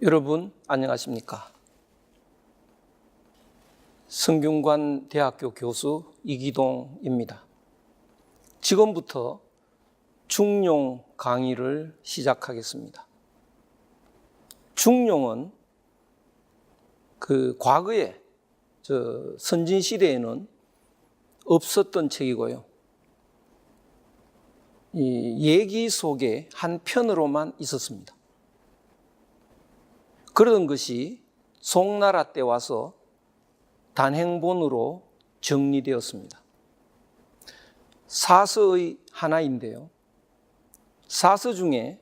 여러분 안녕하십니까? 성균관 대학교 교수 이기동입니다. 지금부터 중용 강의를 시작하겠습니다. 중용은 과거에 선진 시대에는 없었던 책이고요. 이 얘기 속에 한 편으로만 있었습니다. 그러던 것이 송나라 때 와서 단행본으로 정리되었습니다. 사서의 하나인데요. 사서 중에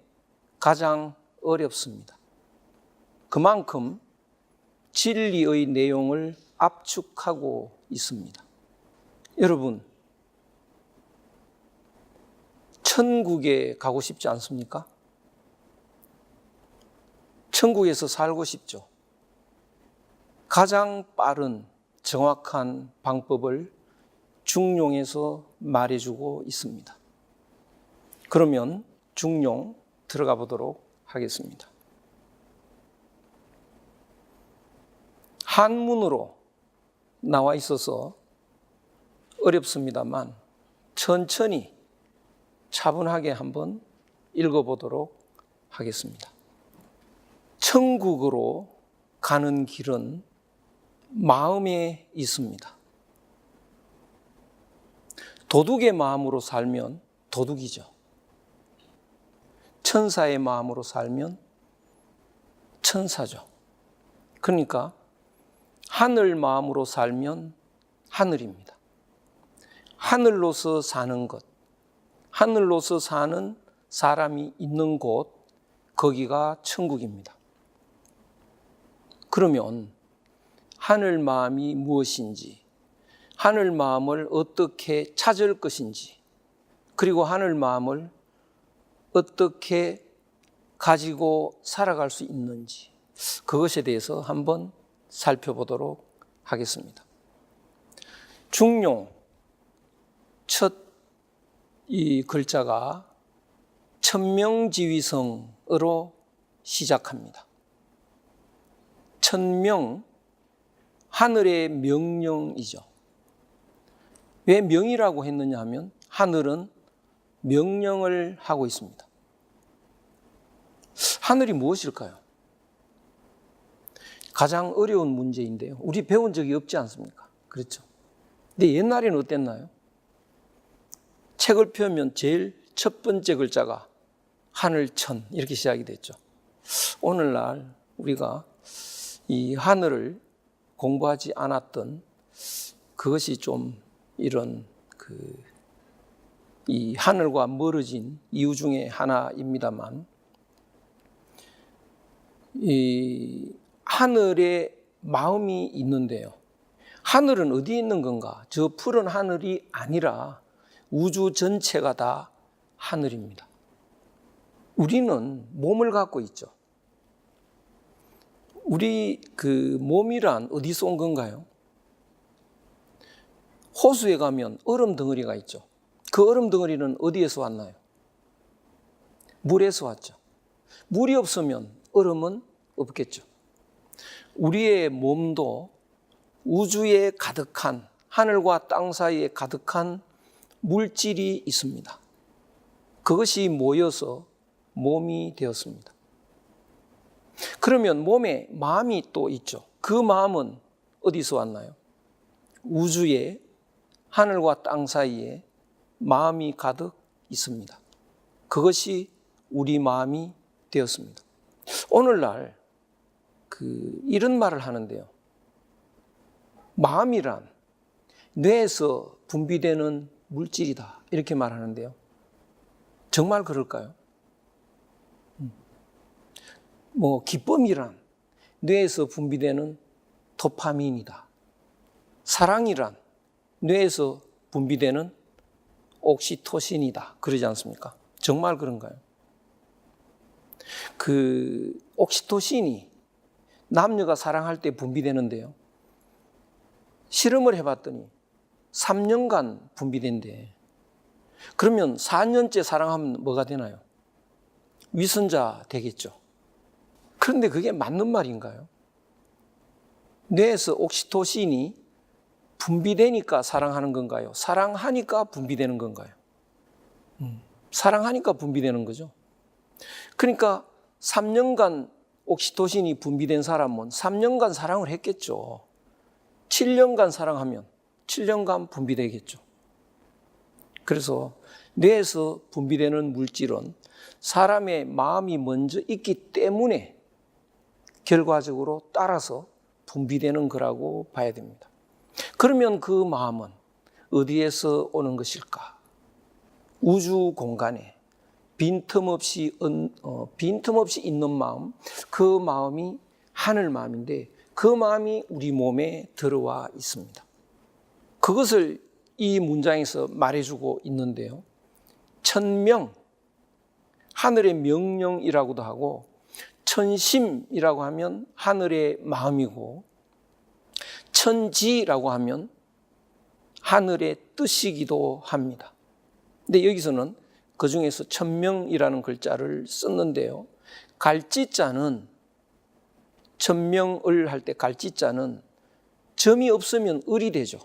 가장 어렵습니다. 그만큼 진리의 내용을 압축하고 있습니다. 여러분, 천국에 가고 싶지 않습니까? 천국에서 살고 싶죠. 가장 빠른 정확한 방법을 중용에서 말해주고 있습니다. 그러면 중용 들어가 보도록 하겠습니다. 한문으로 나와 있어서 어렵습니다만 천천히 차분하게 한번 읽어보도록 하겠습니다. 천국으로 가는 길은 마음에 있습니다. 도둑의 마음으로 살면 도둑이죠. 천사의 마음으로 살면 천사죠. 그러니까 하늘 마음으로 살면 하늘입니다. 하늘로서 사는 것, 하늘로서 사는 사람이 있는 곳, 거기가 천국입니다. 그러면 하늘 마음이 무엇인지, 하늘 마음을 어떻게 찾을 것인지, 그리고 하늘 마음을 어떻게 가지고 살아갈 수 있는지, 그것에 대해서 한번 살펴보도록 하겠습니다. 중용 첫 이 글자가 천명지위성으로 시작합니다. 천명, 하늘의 명령이죠. 왜 명이라고 했느냐 하면 하늘은 명령을 하고 있습니다. 하늘이 무엇일까요? 가장 어려운 문제인데요. 우리 배운 적이 없지 않습니까? 그렇죠. 근데 옛날에는 어땠나요? 책을 펴면 제일 첫 번째 글자가 하늘천 이렇게 시작이 됐죠. 오늘날 우리가 이 하늘을 공부하지 않았던 그것이 좀 이런 이 하늘과 멀어진 이유 중에 하나입니다만, 이 하늘에 마음이 있는데요. 하늘은 어디에 있는 건가? 저 푸른 하늘이 아니라 우주 전체가 다 하늘입니다. 우리는 몸을 갖고 있죠. 우리 몸이란 어디서 온 건가요? 호수에 가면 얼음 덩어리가 있죠. 그 얼음 덩어리는 어디에서 왔나요? 물에서 왔죠. 물이 없으면 얼음은 없겠죠. 우리의 몸도 우주에 가득한, 하늘과 땅 사이에 가득한 물질이 있습니다. 그것이 모여서 몸이 되었습니다. 그러면 몸에 마음이 또 있죠. 그 마음은 어디서 왔나요? 우주에, 하늘과 땅 사이에 마음이 가득 있습니다. 그것이 우리 마음이 되었습니다. 오늘날 이런 말을 하는데요. 마음이란 뇌에서 분비되는 물질이다, 이렇게 말하는데요. 정말 그럴까요? 기쁨이란 뇌에서 분비되는 도파민이다. 사랑이란 뇌에서 분비되는 옥시토신이다. 그러지 않습니까? 정말 그런가요? 옥시토신이 남녀가 사랑할 때 분비되는데요. 실험을 해봤더니 3년간 분비된대. 그러면 4년째 사랑하면 뭐가 되나요? 위선자 되겠죠. 그런데 그게 맞는 말인가요? 뇌에서 옥시토신이 분비되니까 사랑하는 건가요? 사랑하니까 분비되는 건가요? 사랑하니까 분비되는 거죠. 그러니까 3년간 옥시토신이 분비된 사람은 3년간 사랑을 했겠죠. 7년간 사랑하면 7년간 분비되겠죠. 그래서 뇌에서 분비되는 물질은 사람의 마음이 먼저 있기 때문에 결과적으로 따라서 분비되는 거라고 봐야 됩니다. 그러면 그 마음은 어디에서 오는 것일까? 우주 공간에 빈틈없이 있는 마음, 그 마음이 하늘 마음인데 그 마음이 우리 몸에 들어와 있습니다. 그것을 이 문장에서 말해주고 있는데요. 천명, 하늘의 명령이라고도 하고 천심이라고 하면 하늘의 마음이고 천지라고 하면 하늘의 뜻이기도 합니다. 근데 여기서는 그 중에서 천명이라는 글자를 썼는데요. 갈지자는 천명을 할 때 갈지자는 점이 없으면 을이 되죠.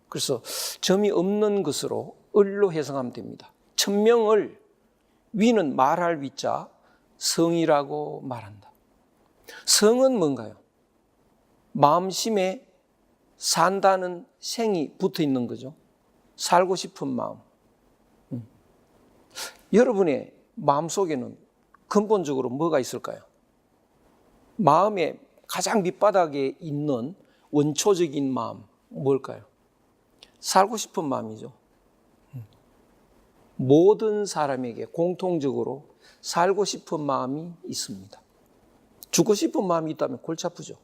그래서 점이 없는 것으로 을로 해석하면 됩니다. 천명을 위는 말할 위자 성이라고 말한다. 성은 뭔가요? 마음심에 산다는 생이 붙어 있는 거죠. 살고 싶은 마음. 여러분의 마음속에는 근본적으로 뭐가 있을까요? 마음의 가장 밑바닥에 있는 원초적인 마음, 뭘까요? 살고 싶은 마음이죠. 모든 사람에게 공통적으로 살고 싶은 마음이 있습니다. 죽고 싶은 마음이 있다면 골치 아프죠.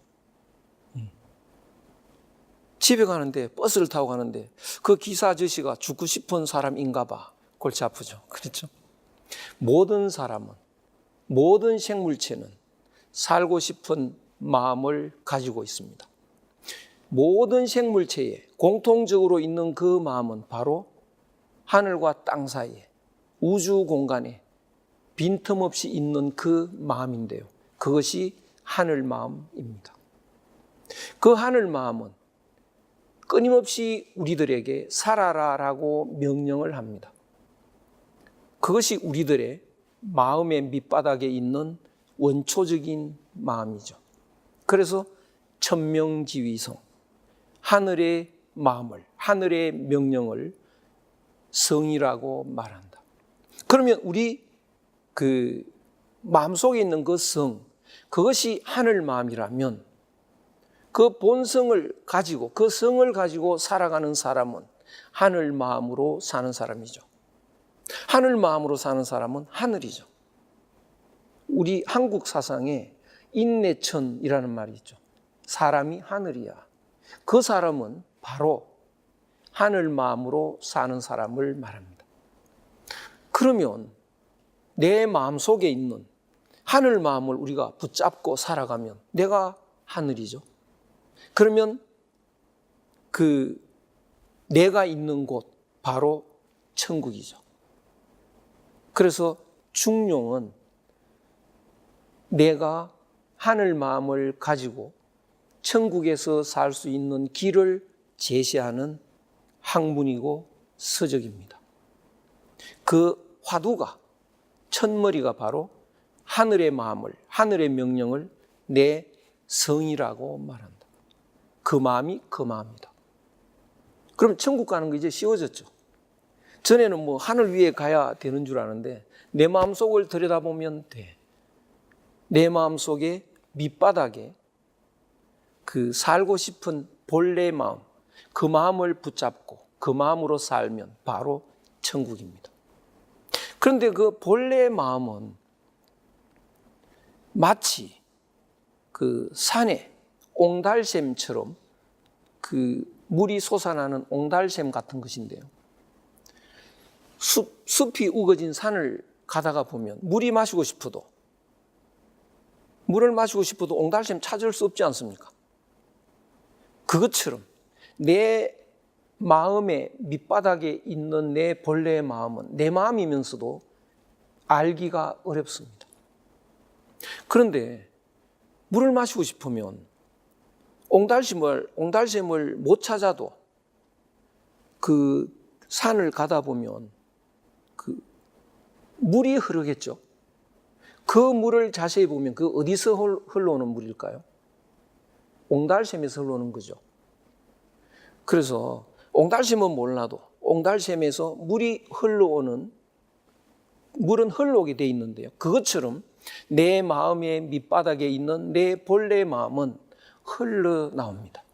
집에 가는데 버스를 타고 가는데 그 기사 아저씨가 죽고 싶은 사람인가 봐. 골치 아프죠. 그렇죠? 모든 사람은, 모든 생물체는 살고 싶은 마음을 가지고 있습니다. 모든 생물체에 공통적으로 있는 그 마음은 바로 하늘과 땅 사이에 우주 공간에 빈틈없이 있는 그 마음인데요. 그것이 하늘 마음입니다. 그 하늘 마음은 끊임없이 우리들에게 살아라라고 명령을 합니다. 그것이 우리들의 마음의 밑바닥에 있는 원초적인 마음이죠. 그래서 천명지위성, 하늘의 마음을, 하늘의 명령을 성이라고 말한다. 그러면 우리 그 마음속에 있는 그 성, 그것이 하늘 마음이라면 그 본성을 가지고, 그 성을 가지고 살아가는 사람은 하늘 마음으로 사는 사람이죠. 하늘 마음으로 사는 사람은 하늘이죠. 우리 한국 사상에 인내천이라는 말이 있죠. 사람이 하늘이야. 그 사람은 바로 하늘 마음으로 사는 사람을 말합니다. 그러면 내 마음속에 있는 하늘 마음을 우리가 붙잡고 살아가면 내가 하늘이죠. 그러면 그 내가 있는 곳 바로 천국이죠. 그래서 중용은 내가 하늘 마음을 가지고 천국에서 살 수 있는 길을 제시하는 학문이고 서적입니다. 그 화두가, 첫머리가 바로 하늘의 마음을, 하늘의 명령을 내 성이라고 말한다. 그 마음이 그 마음이다. 그럼 천국 가는 거 이제 쉬워졌죠. 전에는 뭐 하늘 위에 가야 되는 줄 아는데 내 마음속을 들여다보면 돼. 내 마음속에 밑바닥에 그 살고 싶은 본래 마음, 그 마음을 붙잡고 그 마음으로 살면 바로 천국입니다. 그런데 그 본래 마음은 마치 그 산에 옹달샘처럼 그 물이 솟아나는 옹달샘 같은 것인데요. 숲이 우거진 산을 가다가 보면 물을 마시고 싶어도 옹달샘 찾을 수 없지 않습니까? 그것처럼 내 마음의 밑바닥에 있는 내 본래의 마음은 내 마음이면서도 알기가 어렵습니다. 그런데 물을 마시고 싶으면 옹달샘을 못 찾아도 그 산을 가다 보면 그 물이 흐르겠죠. 그 물을 자세히 보면 그 어디서 흘러오는 물일까요? 옹달샘에서 흘러오는 거죠. 그래서 옹달샘은 몰라도 옹달샘에서 물은 흘러오게 돼 있는데요. 그것처럼 내 마음의 밑바닥에 있는 내 본래의 마음은 흘러나옵니다.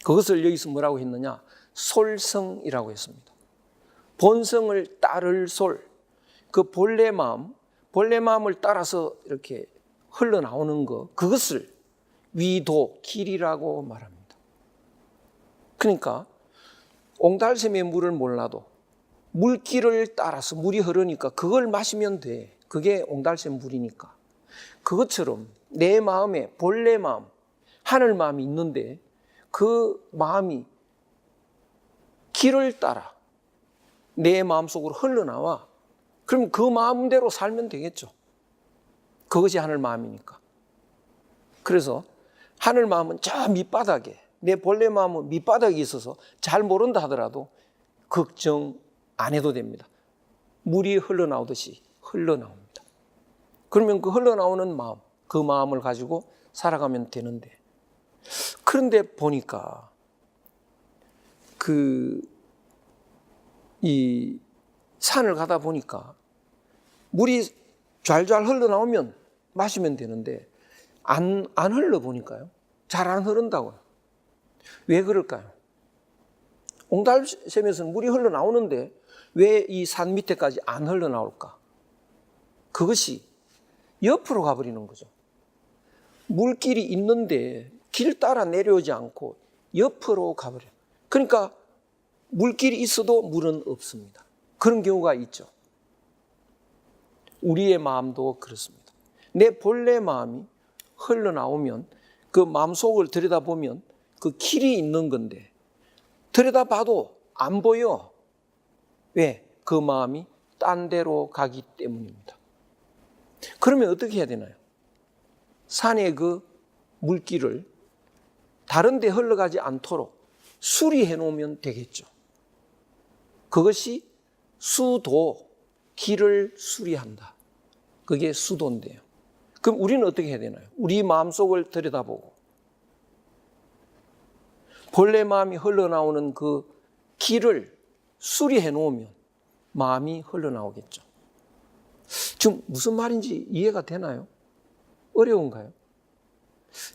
그것을 여기서 뭐라고 했느냐? 솔성이라고 했습니다. 본성을 따를 솔, 그 본래 마음을 따라서 이렇게 흘러나오는 것, 그것을 위도, 길이라고 말합니다. 그러니까 옹달샘의 물을 몰라도 물길을 따라서 물이 흐르니까 그걸 마시면 돼. 그게 옹달샘 물이니까. 그것처럼 내 마음에 본래 마음, 하늘 마음이 있는데 그 마음이 길을 따라 내 마음속으로 흘러나와. 그럼 그 마음대로 살면 되겠죠. 그것이 하늘 마음이니까. 그래서 하늘 마음은 저 밑바닥에, 내 본래 마음은 밑바닥에 있어서 잘 모른다 하더라도 걱정 안 해도 됩니다. 물이 흘러나오듯이 흘러나옵니다. 그러면 그 흘러나오는 마음, 그 마음을 가지고 살아가면 되는데, 그런데 보니까 이 산을 가다 보니까 물이 좔좔 흘러나오면 마시면 되는데 안 흘러보니까요. 잘 안 흐른다고요. 왜 그럴까요? 옹달샘에서는 물이 흘러나오는데 왜 이 산 밑에까지 안 흘러나올까? 그것이 옆으로 가버리는 거죠. 물길이 있는데 길 따라 내려오지 않고 옆으로 가버려요. 그러니까 물길이 있어도 물은 없습니다. 그런 경우가 있죠. 우리의 마음도 그렇습니다. 내 본래 마음이 흘러나오면 그 마음속을 들여다보면 그 길이 있는 건데 들여다봐도 안 보여. 왜? 그 마음이 딴 데로 가기 때문입니다. 그러면 어떻게 해야 되나요? 산의 그 물길을 다른 데 흘러가지 않도록 수리해 놓으면 되겠죠. 그것이 수도, 길을 수리한다. 그게 수도인데요. 그럼 우리는 어떻게 해야 되나요? 우리 마음속을 들여다보고 본래 마음이 흘러나오는 그 길을 수리해 놓으면 마음이 흘러나오겠죠. 지금 무슨 말인지 이해가 되나요? 어려운가요?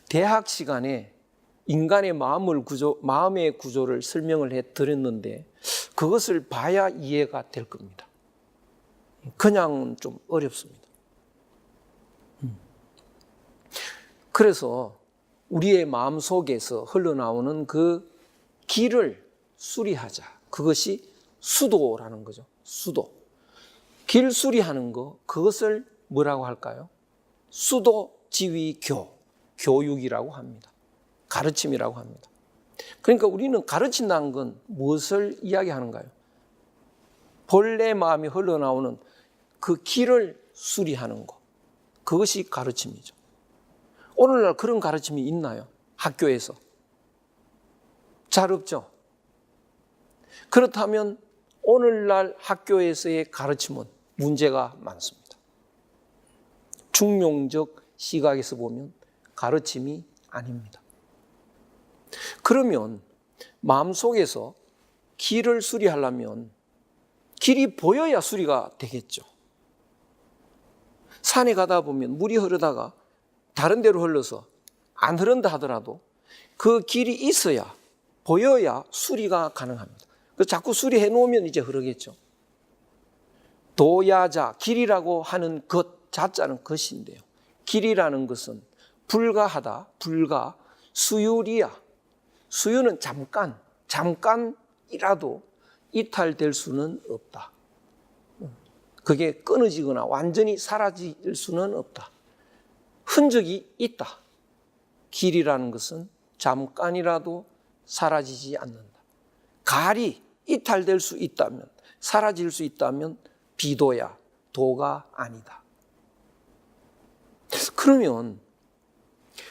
대학 시간에 인간의 마음의 구조를 설명을 해 드렸는데 그것을 봐야 이해가 될 겁니다. 그냥 좀 어렵습니다. 그래서 우리의 마음속에서 흘러나오는 그 길을 수리하자. 그것이 수도라는 거죠. 수도. 길 수리하는 거, 그것을 뭐라고 할까요? 수도 지휘교, 교육이라고 합니다. 가르침이라고 합니다. 그러니까 우리는 가르친다는 건 무엇을 이야기하는가요? 본래 마음이 흘러나오는 그 길을 수리하는 것. 그것이 가르침이죠. 오늘날 그런 가르침이 있나요? 학교에서? 잘 없죠. 그렇다면 오늘날 학교에서의 가르침은 문제가 많습니다. 중용적 시각에서 보면 가르침이 아닙니다. 그러면 마음속에서 길을 수리하려면 길이 보여야 수리가 되겠죠. 산에 가다 보면 물이 흐르다가 다른 데로 흘러서 안 흐른다 하더라도 그 길이 있어야, 보여야 수리가 가능합니다. 그래서 자꾸 수리해 놓으면 이제 흐르겠죠. 도야자, 길이라고 하는 것, 자자는 것인데요. 길이라는 것은 불가하다, 불가, 수유리야. 수유는 잠깐이라도 이탈될 수는 없다. 그게 끊어지거나 완전히 사라질 수는 없다. 흔적이 있다. 길이라는 것은 잠깐이라도 사라지지 않는다. 갈이 이탈될 수 있다면, 사라질 수 있다면 비도야, 도가 아니다. 그러면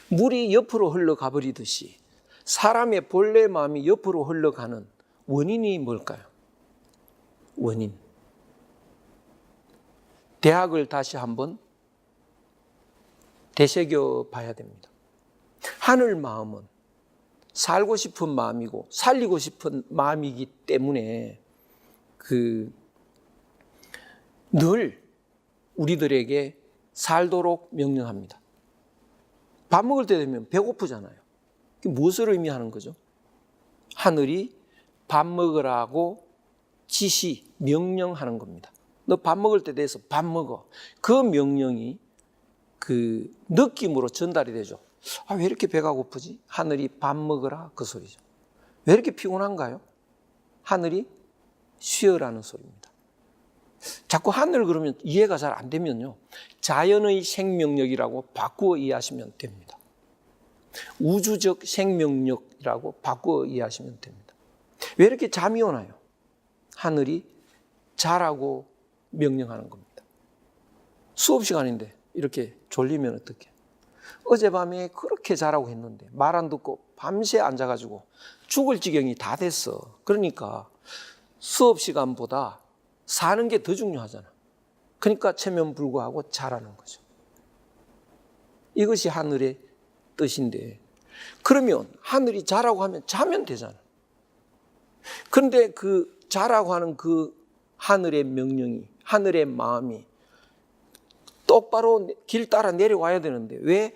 물이 옆으로 흘러가 버리듯이 사람의 본래 마음이 옆으로 흘러가는 원인이 뭘까요? 원인. 대학을 다시 한번 되새겨 봐야 됩니다. 하늘 마음은 살고 싶은 마음이고 살리고 싶은 마음이기 때문에 늘 우리들에게 살도록 명령합니다. 밥 먹을 때 되면 배고프잖아요. 무엇을 의미하는 거죠? 하늘이 밥 먹으라고 지시, 명령하는 겁니다. 너 밥 먹을 때 돼서 밥 먹어. 그 명령이 그 느낌으로 전달이 되죠. 아, 왜 이렇게 배가 고프지? 하늘이 밥 먹으라, 그 소리죠. 왜 이렇게 피곤한가요? 하늘이 쉬어라는 소리입니다. 자꾸 하늘 그러면 이해가 잘 안 되면요, 자연의 생명력이라고 바꾸어 이해하시면 됩니다. 우주적 생명력이라고 바꾸어 이해하시면 됩니다. 왜 이렇게 잠이 오나요? 하늘이 자라고 명령하는 겁니다. 수업 시간인데 이렇게 졸리면 어떡해? 어젯밤에 그렇게 자라고 했는데 말 안 듣고 밤새 앉아가지고 죽을 지경이 다 됐어. 그러니까 수업 시간보다 사는 게 더 중요하잖아. 그러니까 체면불구하고 자라는 거죠. 이것이 하늘의 뜻인데, 그러면 하늘이 자라고 하면 자면 되잖아. 그런데 그 자라고 하는 그 하늘의 명령이, 하늘의 마음이 똑바로 길 따라 내려와야 되는데 왜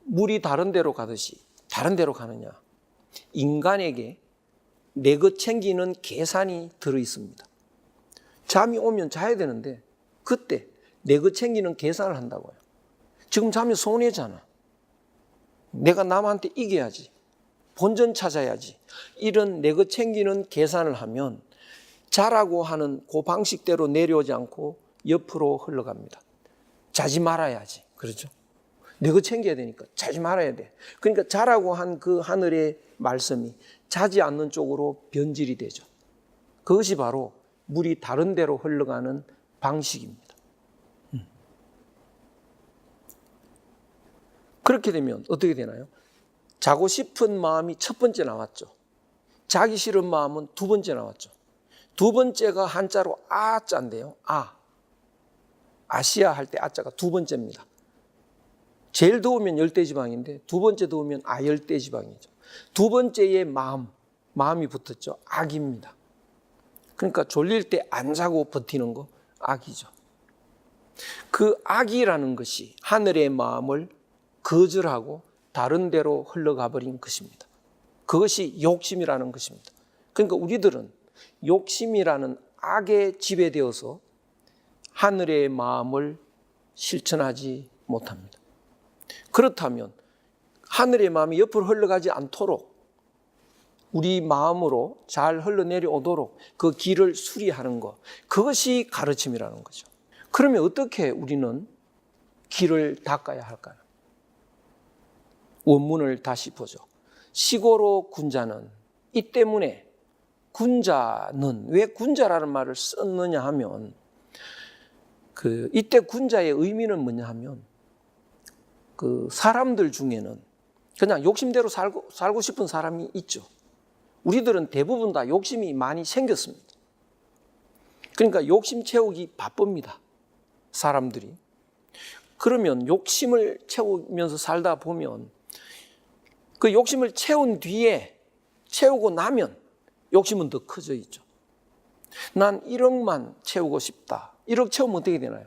물이 다른 데로 가듯이 다른 데로 가느냐? 인간에게 내 것 챙기는 계산이 들어 있습니다. 잠이 오면 자야 되는데 그때 내 것 챙기는 계산을 한다고요. 지금 자면 손해잖아. 내가 남한테 이겨야지. 본전 찾아야지. 이런 내 것 챙기는 계산을 하면 자라고 하는 그 방식대로 내려오지 않고 옆으로 흘러갑니다. 자지 말아야지. 그렇죠? 내 것 챙겨야 되니까 자지 말아야 돼. 그러니까 자라고 한 그 하늘의 말씀이 자지 않는 쪽으로 변질이 되죠. 그것이 바로 물이 다른 데로 흘러가는 방식입니다. 그렇게 되면 어떻게 되나요? 자고 싶은 마음이 첫 번째 나왔죠. 자기 싫은 마음은 두 번째 나왔죠. 두 번째가 한자로 아자인데요. 아시아 할 때 아자가 두 번째입니다. 제일 더우면 열대지방인데 두 번째 더우면 아열대지방이죠. 두 번째의 마음이 붙었죠. 악입니다. 그러니까 졸릴 때 안 자고 버티는 거 악이죠. 그 악이라는 것이 하늘의 마음을 거절하고 다른 데로 흘러가 버린 것입니다. 그것이 욕심이라는 것입니다. 그러니까 우리들은 욕심이라는 악에 지배되어서 하늘의 마음을 실천하지 못합니다. 그렇다면 하늘의 마음이 옆으로 흘러가지 않도록 우리 마음으로 잘 흘러내려오도록 그 길을 수리하는 것, 그것이 가르침이라는 거죠. 그러면 어떻게 우리는 길을 닦아야 할까요? 원문을 다시 보죠. 시고로 군자는, 이 때문에 군자는, 왜 군자라는 말을 썼느냐 하면 이때 군자의 의미는 뭐냐 하면 사람들 중에는 그냥 욕심대로 살고 싶은 사람이 있죠. 우리들은 대부분 다 욕심이 많이 생겼습니다. 그러니까 욕심 채우기 바쁩니다. 사람들이. 그러면 욕심을 채우면서 살다 보면 그 욕심을 채운 뒤에, 채우고 나면 욕심은 더 커져 있죠. 난 1억만 채우고 싶다. 1억 채우면 어떻게 되나요?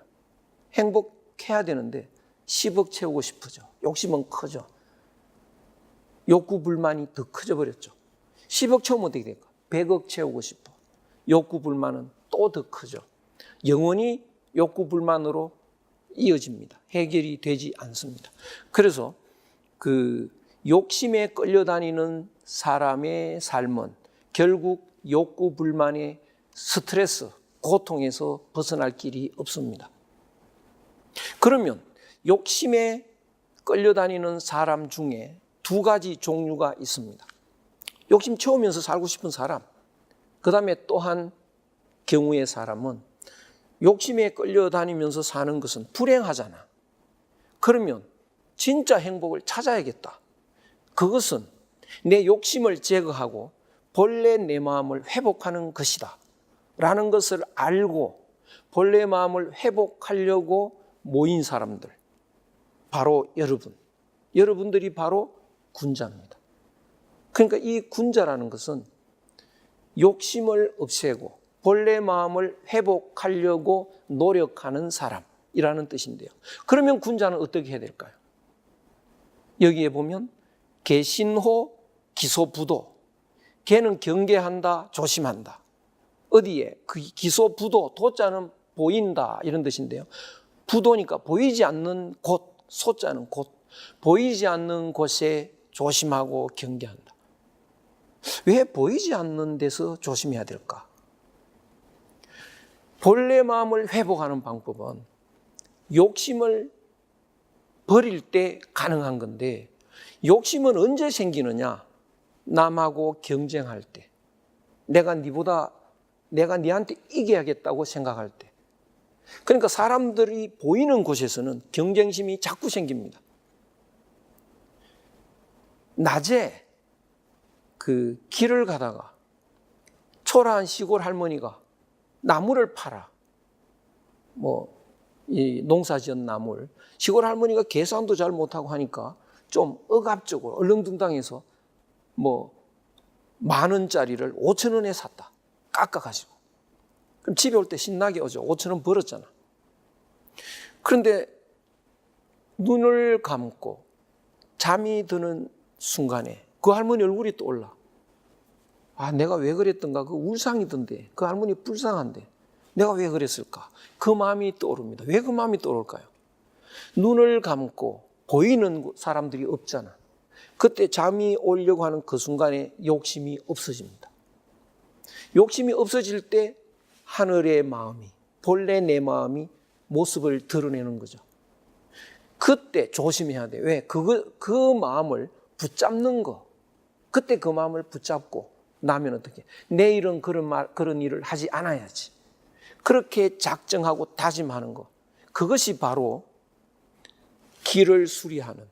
행복해야 되는데 10억 채우고 싶어져. 욕심은 커져. 욕구 불만이 더 커져 버렸죠. 10억 채우면 어떻게 될까? 100억 채우고 싶어. 욕구 불만은 또 더 커져. 영원히 욕구 불만으로 이어집니다. 해결이 되지 않습니다. 그래서 욕심에 끌려다니는 사람의 삶은 결국 욕구 불만의 스트레스, 고통에서 벗어날 길이 없습니다. 그러면 욕심에 끌려다니는 사람 중에 두 가지 종류가 있습니다. 욕심 채우면서 살고 싶은 사람, 그 다음에 또한 경우의 사람은 욕심에 끌려다니면서 사는 것은 불행하잖아. 그러면 진짜 행복을 찾아야겠다. 그것은 내 욕심을 제거하고 본래 내 마음을 회복하는 것이다 라는 것을 알고 본래 마음을 회복하려고 모인 사람들, 바로 여러분들이 바로 군자입니다. 그러니까 이 군자라는 것은 욕심을 없애고 본래 마음을 회복하려고 노력하는 사람이라는 뜻인데요. 그러면 군자는 어떻게 해야 될까요? 여기에 보면 개신호, 기소부도. 개는 경계한다, 조심한다. 어디에? 그 기소부도, 도자는 보인다 이런 뜻인데요. 부도니까 보이지 않는 곳, 소자는 곳. 보이지 않는 곳에 조심하고 경계한다. 왜 보이지 않는 데서 조심해야 될까? 본래 마음을 회복하는 방법은 욕심을 버릴 때 가능한 건데, 욕심은 언제 생기느냐? 남하고 경쟁할 때, 내가 니한테 이겨야겠다고 생각할 때. 그러니까 사람들이 보이는 곳에서는 경쟁심이 자꾸 생깁니다. 낮에 그 길을 가다가 초라한 시골 할머니가 나무를 팔아. 이 농사지은 나무를. 시골 할머니가 계산도 잘 못하고 하니까 좀 억압적으로 얼렁뚱땅해서 10,000원짜리를 5,000원에 샀다. 깎아가지고. 그럼 집에 올 때 신나게 오죠. 5,000원 벌었잖아. 그런데 눈을 감고 잠이 드는 순간에 그 할머니 얼굴이 떠올라. 아, 내가 왜 그랬던가? 그 울상이던데. 그 할머니 불쌍한데. 내가 왜 그랬을까? 그 마음이 떠오릅니다. 왜 그 마음이 떠오를까요? 눈을 감고 보이는 사람들이 없잖아. 그때 잠이 오려고 하는 그 순간에 욕심이 없어집니다. 욕심이 없어질 때 하늘의 마음이, 본래 내 마음이 모습을 드러내는 거죠. 그때 조심해야 돼. 왜? 그 마음을 붙잡는 거. 그때 그 마음을 붙잡고 나면 어떻게? 내일은 그런 일을 하지 않아야지. 그렇게 작정하고 다짐하는 거. 그것이 바로 길을 수리하는,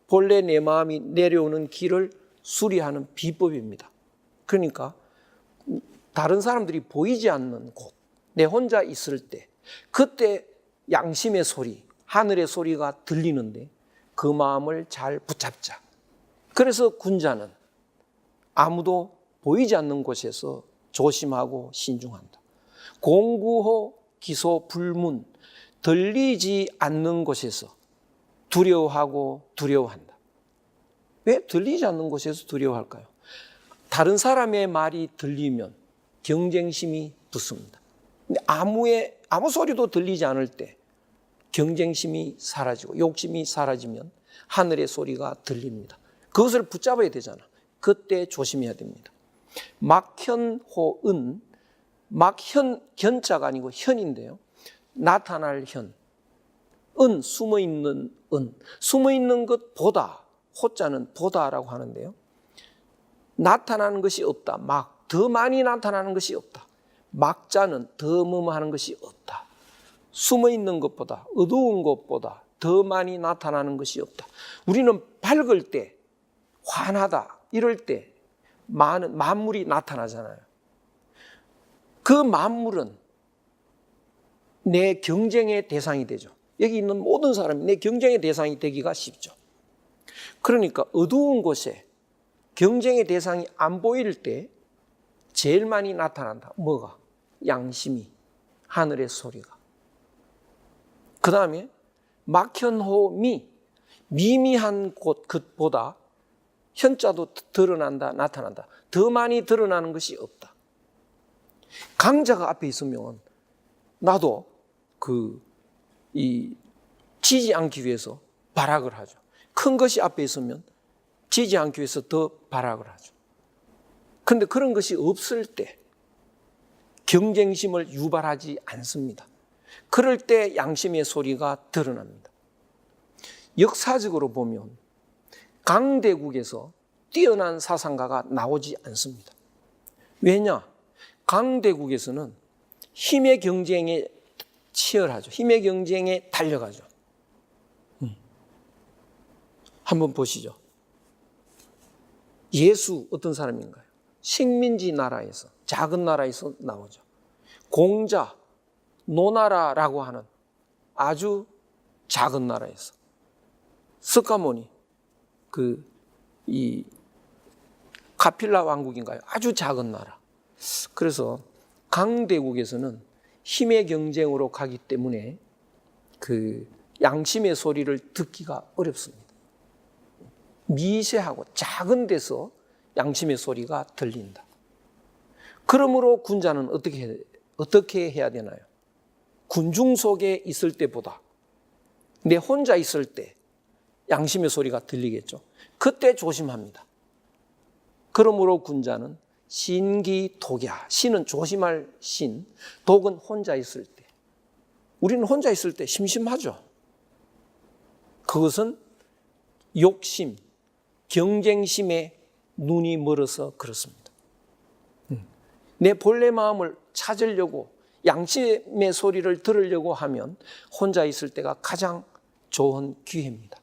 본래 내 마음이 내려오는 길을 수리하는 비법입니다. 그러니까 다른 사람들이 보이지 않는 곳, 내 혼자 있을 때, 그때 양심의 소리, 하늘의 소리가 들리는데 그 마음을 잘 붙잡자. 그래서 군자는 아무도 보이지 않는 곳에서 조심하고 신중한다. 공구호, 기소, 불문, 들리지 않는 곳에서 두려워하고 두려워한다. 왜 들리지 않는 곳에서 두려워할까요? 다른 사람의 말이 들리면 경쟁심이 붙습니다. 근데 아무 소리도 들리지 않을 때 경쟁심이 사라지고 욕심이 사라지면 하늘의 소리가 들립니다. 그것을 붙잡아야 되잖아. 그때 조심해야 됩니다. 막현호은, 견자가 아니고 현인데요. 나타날 현, 숨어있는 숨어있는 것보다, 호자는 보다라고 하는데요. 나타나는 것이 없다. 더 많이 나타나는 것이 없다. 막자는 더 뭐뭐하는 것이 없다. 숨어있는 것보다, 어두운 것보다 더 많이 나타나는 것이 없다. 우리는 밝을 때, 환하다 이럴 때 많은 만물이 나타나잖아요. 그 만물은 내 경쟁의 대상이 되죠. 여기 있는 모든 사람이 내 경쟁의 대상이 되기가 쉽죠. 그러니까 어두운 곳에 경쟁의 대상이 안 보일 때 제일 많이 나타난다. 뭐가? 양심이, 하늘의 소리가. 그 다음에 막현호미, 미미한 것보다 현자도 드러난다, 나타난다. 더 많이 드러나는 것이 없다. 강자가 앞에 있으면 나도 지지 않기 위해서 발악을 하죠. 큰 것이 앞에 있으면 지지 않기 위해서 더 발악을 하죠. 그런데 그런 것이 없을 때 경쟁심을 유발하지 않습니다. 그럴 때 양심의 소리가 드러납니다. 역사적으로 보면 강대국에서 뛰어난 사상가가 나오지 않습니다. 왜냐? 강대국에서는 힘의 경쟁에 치열하죠. 힘의 경쟁에 달려가죠. 한번 보시죠. 예수 어떤 사람인가요? 식민지 나라에서, 작은 나라에서 나오죠. 공자, 노나라라고 하는 아주 작은 나라에서. 스카모니, 이 카필라 왕국인가요? 아주 작은 나라. 그래서 강대국에서는 힘의 경쟁으로 가기 때문에 양심의 소리를 듣기가 어렵습니다. 미세하고 작은 데서 양심의 소리가 들린다. 그러므로 군자는 어떻게 해야 되나요? 군중 속에 있을 때보다 내 혼자 있을 때 양심의 소리가 들리겠죠. 그때 조심합니다. 그러므로 군자는 신기독야, 신은 조심할 신, 독은 혼자 있을 때. 우리는 혼자 있을 때 심심하죠. 그것은 욕심, 경쟁심에 눈이 멀어서 그렇습니다. 내 본래 마음을 찾으려고 양심의 소리를 들으려고 하면 혼자 있을 때가 가장 좋은 기회입니다.